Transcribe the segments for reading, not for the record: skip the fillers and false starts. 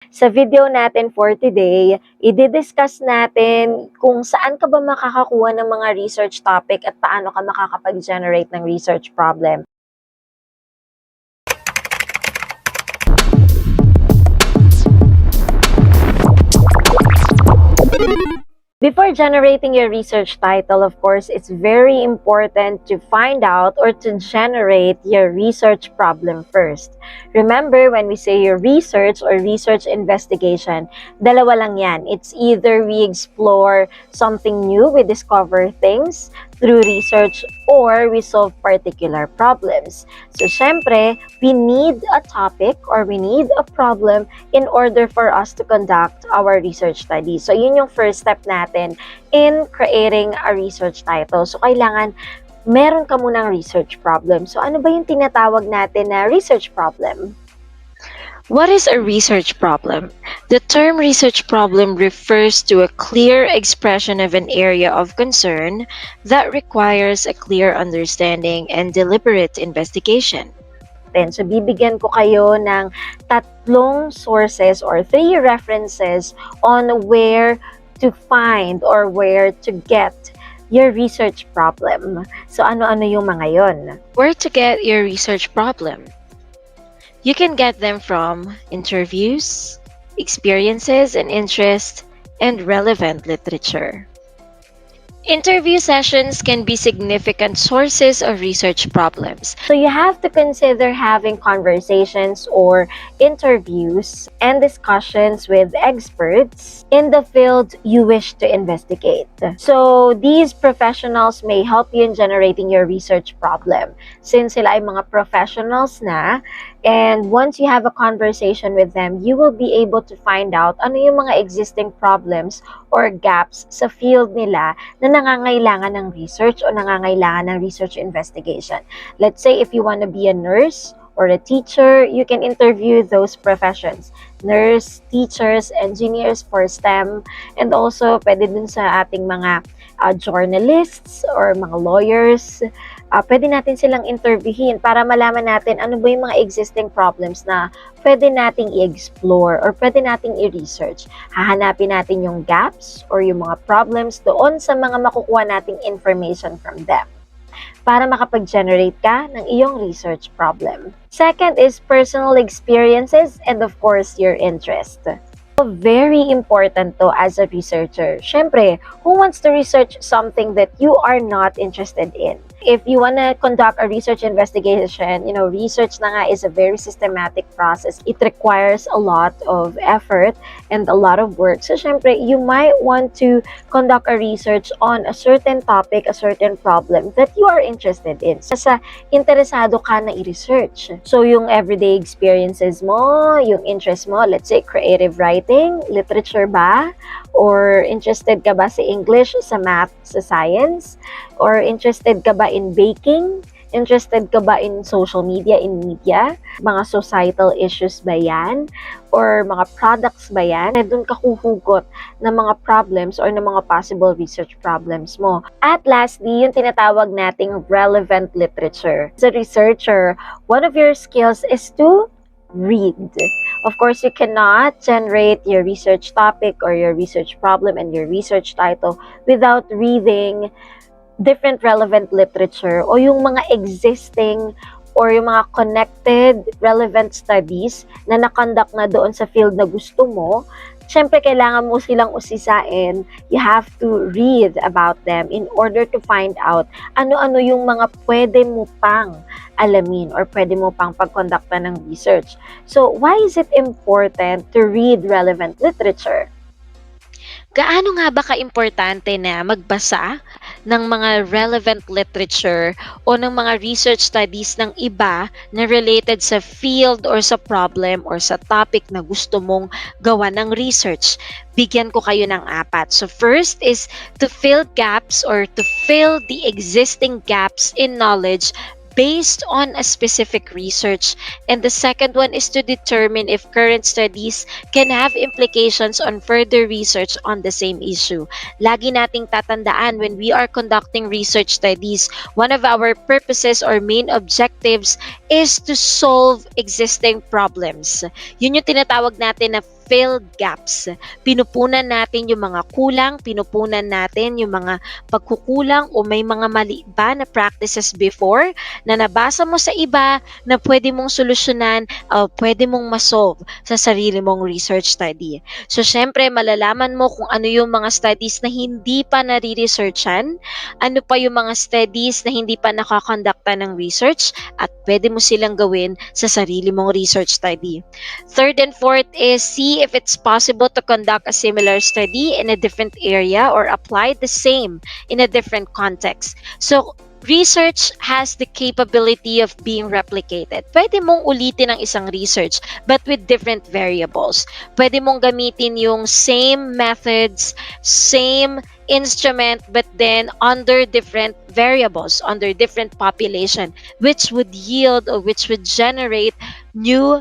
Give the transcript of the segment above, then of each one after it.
Sa video natin for today, i-discuss natin kung saan ka ba makakakuha ng mga research topic at paano ka makakapag-generate ng research problem. Before generating your research title, of course, it's very important to find out or to generate your research problem first. Remember, when we say your research or research investigation, dalawa lang yan. It's either we explore something new, we discover things through research, or we solve particular problems. So, syempre, we need a topic or we need a problem in order for us to conduct our research study. So, yun yung first step natin in creating a research title. So, kailangan meron ka munang research problem. So, ano ba yung tinatawag natin na research problem? What is a research problem? The term research problem refers to a clear expression of an area of concern that requires a clear understanding and deliberate investigation. So, bibigyan ko kayo ng tatlong sources or 3 references on where to find or where to get your research problem. So, ano-ano yung mga yon? Where to get your research problem? You can get them from interviews, experiences and interests, and relevant literature. Interview sessions can be significant sources of research problems. So you have to consider having conversations or interviews and discussions with experts in the field you wish to investigate. So these professionals may help you in generating your research problem. Since sila ay mga professionals na, and once you have a conversation with them, you will be able to find out ano yung mga existing problems or gaps sa field nila na nangangailangan ng research o nangangailangan ng research investigation. Let's say if you want to be a nurse or a teacher, you can interview those professions. Nurse, teachers, engineers for STEM, and also pwede dun sa ating mga journalists or mga lawyers. Pwede natin silang interviewin para malaman natin ano ba yung mga existing problems na pwede nating i-explore or pwede nating i-research. Hahanapin natin yung gaps or yung mga problems doon sa mga makukuha nating information from them para makapag-generate ka ng iyong research problem. Second is personal experiences and of course your interest. Very important to as a researcher. Syempre, who wants to research something that you are not interested in? If you want to conduct a research investigation, research na nga is a very systematic process. It requires a lot of effort and a lot of work. So, syempre, you might want to conduct a research on a certain topic, a certain problem that you are interested in. Sa interesado ka na i-research. So, yung everyday experiences mo, yung interest mo, let's say creative writing, literature ba? Or interested ka ba sa English, sa math, sa science? Or interested ka ba in baking? Interested ka ba in social media, in media? Mga societal issues ba yan? Or mga products ba yan? Doon ka huhugot ng mga problems or ng mga possible research problems mo. At lastly, yung tinatawag nating relevant literature. As a researcher, one of your skills is to read. Of course, you cannot generate your research topic or your research problem and your research title without reading different relevant literature o yung mga existing or yung mga connected relevant studies na nakonduct na doon sa field na gusto mo. Siyempre, kailangan mo silang usisain. You have to read about them in order to find out ano-ano yung mga pwede mo pang alamin or pwede mo pang pagkondukta ng research. So, why is it important to read relevant literature? Gaano nga ba ka-importante na magbasa ng mga relevant literature o ng mga research studies ng iba na related sa field or sa problem or sa topic na gusto mong gawa ng research? Bigyan ko kayo ng 4. So first is to fill gaps or to fill the existing gaps in knowledge based on a specific research. And the second one is to determine if current studies can have implications on further research on the same issue. Lagi nating tatandaan when we are conducting research studies, one of our purposes or main objectives is to solve existing problems. Yun yung tinatawag natin na fill gaps. Pinupunan natin yung mga kulang, pinupunan natin yung mga pagkukulang o may mga mali ba na practices before na nabasa mo sa iba na pwede mong solusyonan o pwede mong masolve sa sarili mong research study. So, syempre, malalaman mo kung ano yung mga studies na hindi pa nare-researchan, ano pa yung mga studies na hindi pa nakakondakta ng research, at pwede mo silang gawin sa sarili mong research study. Third and fourth is see if it's possible to conduct a similar study in a different area or apply the same in a different context. So, research has the capability of being replicated. Pwede mong ulitin ang isang research but with different variables. Pwede mong gamitin yung same methods, same instrument, but then under different variables, under different population, which would yield or which would generate new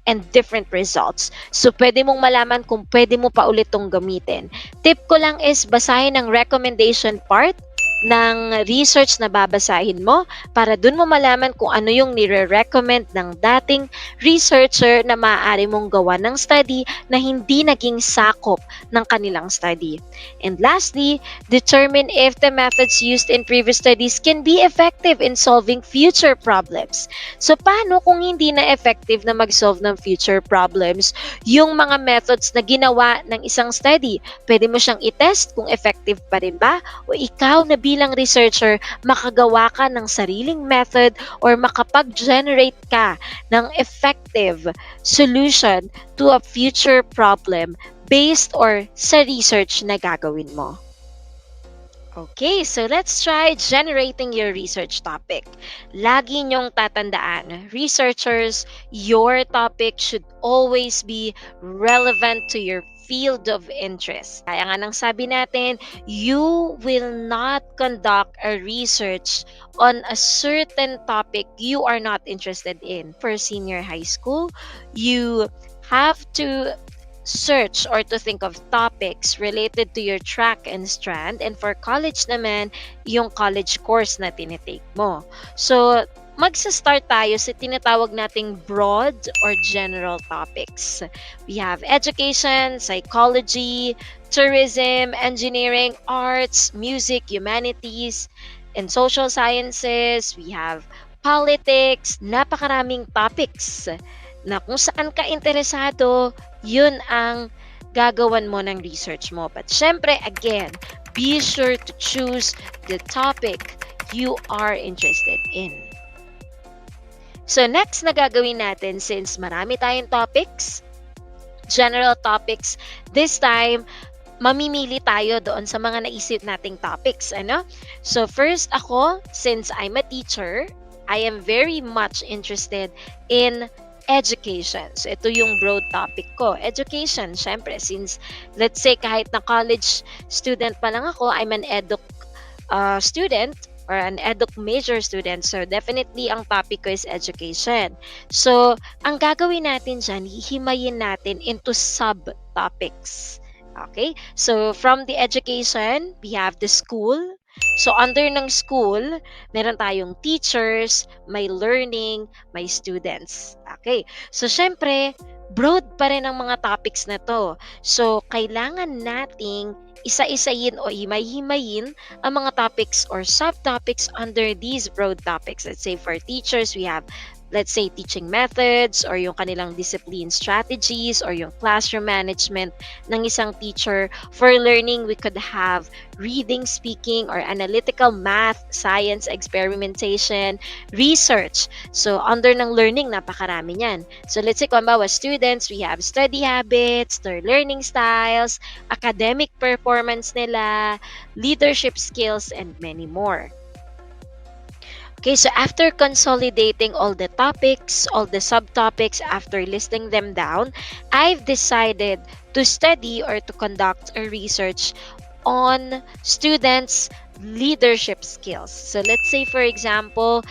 and different results. So, pwede mong malaman kung pwede mo pa ulit tong gamitin. Tip ko lang is basahin ang recommendation part ng research na babasahin mo para dun mo malaman kung ano yung nire-recommend ng dating researcher na maaari mong gawa ng study na hindi naging sakop ng kanilang study. And lastly, determine if the methods used in previous studies can be effective in solving future problems. So, paano kung hindi na effective na mag-solve ng future problems yung mga methods na ginawa ng isang study? Pwede mo siyang i-test kung effective pa rin ba o ikaw na bilang researcher makagawa ka ng sariling method or makapag-generate ka ng effective solution to a future problem based or sa research na gagawin mo. Okay, so let's try generating your research topic. Lagi niyong tatandaan, researchers, your topic should always be relevant to your field of interest. Kaya nga nang sabi natin, you will not conduct a research on a certain topic you are not interested in. For senior high school, you have to search or to think of topics related to your track and strand, and for college naman, yung college course na tinitake mo. So, magsa-start tayo sa tinatawag nating broad or general topics. We have education, psychology, tourism, engineering, arts, music, humanities, and social sciences. We have politics, napakaraming topics na kung saan ka interesado, yun ang gagawan mo ng research mo. But syempre, again, be sure to choose the topic you are interested in. So next na gagawin natin, since marami tayong topics, general topics, this time, mamimili tayo doon sa mga naisip nating topics. Ano? So first ako, since I'm a teacher, I am very much interested in education. So, ito yung broad topic ko. Education, syempre, since, let's say, kahit na college student pa lang ako, I'm an eduk student or an eduk major student. So, definitely, ang topic ko is education. So, ang gagawin natin dyan, hihimayin natin into subtopics. Okay? So, from the education, we have the school. So, under ng school, meron tayong teachers, may learning, may students. Okay. So, syempre, broad pa rin ang mga topics na to. So, kailangan nating isa-isayin o himay-himayin ang mga topics or subtopics under these broad topics. Let's say for teachers, we have, let's say, teaching methods or yung kanilang discipline strategies or yung classroom management ng isang teacher. For learning, we could have reading, speaking, or analytical math, science, experimentation, research. So, under ng learning, napakarami niyan. So, let's say, kung bawa students, we have study habits, their learning styles, academic performance nila, leadership skills, and many more. Okay, so after consolidating all the topics, all the subtopics, after listing them down, I've decided to study or to conduct a research on students' leadership skills. So let's say, for example,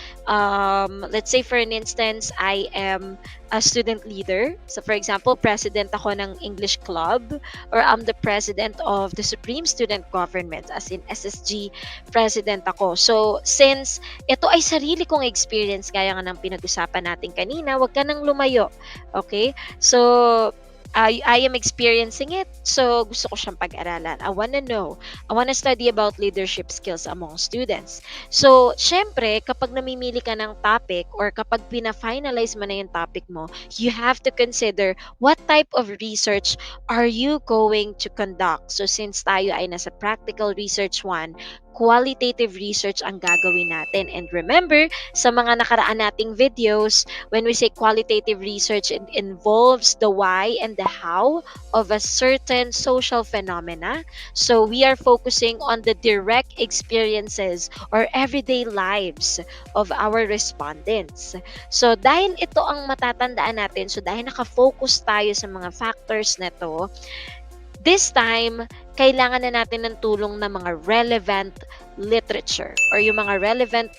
let's say for an instance, I am a student leader. So for example, president ako ng English club, or I'm the president of the Supreme Student Government, as in SSG president ako. So since ito ay sarili kong experience, kaya nga ng pinag-usapan natin kanina, wag ka nang lumayo. Okay? So I am experiencing it, so gusto ko siyang pag-aralan. I wanna know. I wanna study about leadership skills among students. So, syempre, kapag namimili ka ng topic or kapag pina-finalize mo na yung topic mo, you have to consider what type of research are you going to conduct. So, since tayo ay nasa practical research 1, qualitative research ang gagawin natin. And remember, sa mga nakaraan nating videos, when we say qualitative research, it involves the why and the how of a certain social phenomena. So we are focusing on the direct experiences or everyday lives of our respondents. So dahil ito ang matatandaan natin, so dahil nakafocus tayo sa mga factors na to, this time, kailangan na natin ng tulong ng mga relevant literature or yung mga relevant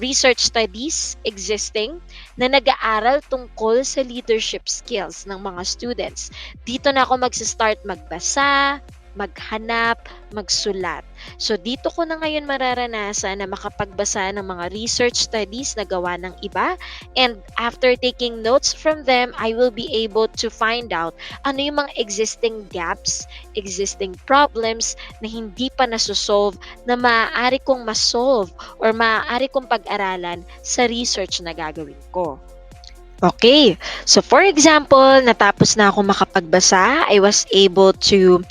research studies existing na nag-aaral tungkol sa leadership skills ng mga students. Dito na ako magsa-start magbasa, maghanap, magsulat. So dito ko na ngayon mararanasan na makapagbasa ng mga research studies na gawa ng iba, and after taking notes from them, I will be able to find out ano yung mga existing gaps, existing problems na hindi pa nasosolve na maaari kong masolve or maaari kong pag-aralan sa research na gagawin ko. Okay, so for example, natapos na ako makapagbasa, I was able to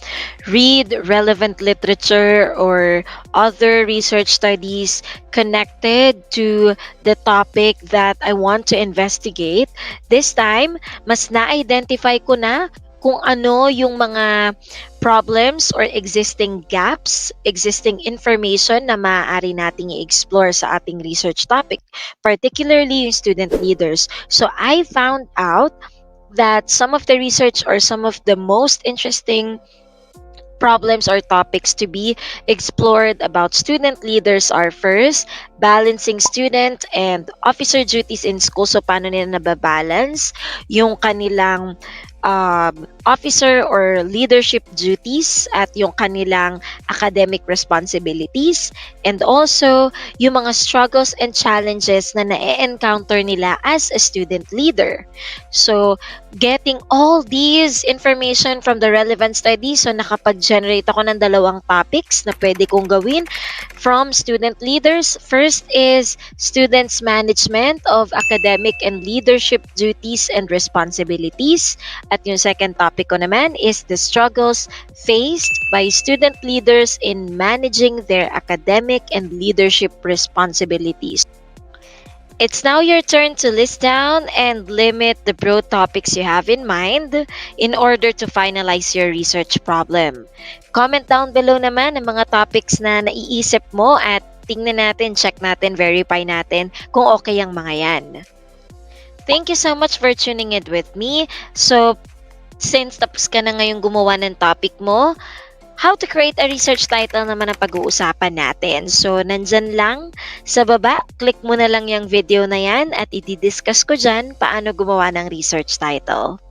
read relevant literature or other research studies connected to the topic that I want to investigate. This time, mas na-identify ko na kung ano yung mga problems or existing gaps, existing information na maaari nating i-explore sa ating research topic, particularly yung student leaders. So I found out that some of the research or some of the most interesting problems or topics to be explored about student leaders are: first, balancing student and officer duties in school. So, paano nila nababalance yung kanilang officer or leadership duties at yung kanilang academic responsibilities, and also yung mga struggles and challenges na na-encounter nila as a student leader. So, getting all these information from the relevant studies, so nakapag-generate ako ng dalawang topics na pwede kong gawin from student leaders. First is students management of academic and leadership duties and responsibilities. At yung second topic ko naman is the struggles faced by student leaders in managing their academic and leadership responsibilities. It's now your turn to list down and limit the broad topics you have in mind in order to finalize your research problem. Comment down below naman ang mga topics na naiisip mo at tingnan natin, check natin, verify natin kung okay ang mga yan. Thank you so much for tuning in with me. So, since tapos ka na ngayong gumawa ng topic mo, how to create a research title naman ang pag-uusapan natin. So, nandyan lang sa baba, click mo na lang yung video na yan at i-discuss ko dyan paano gumawa ng research title.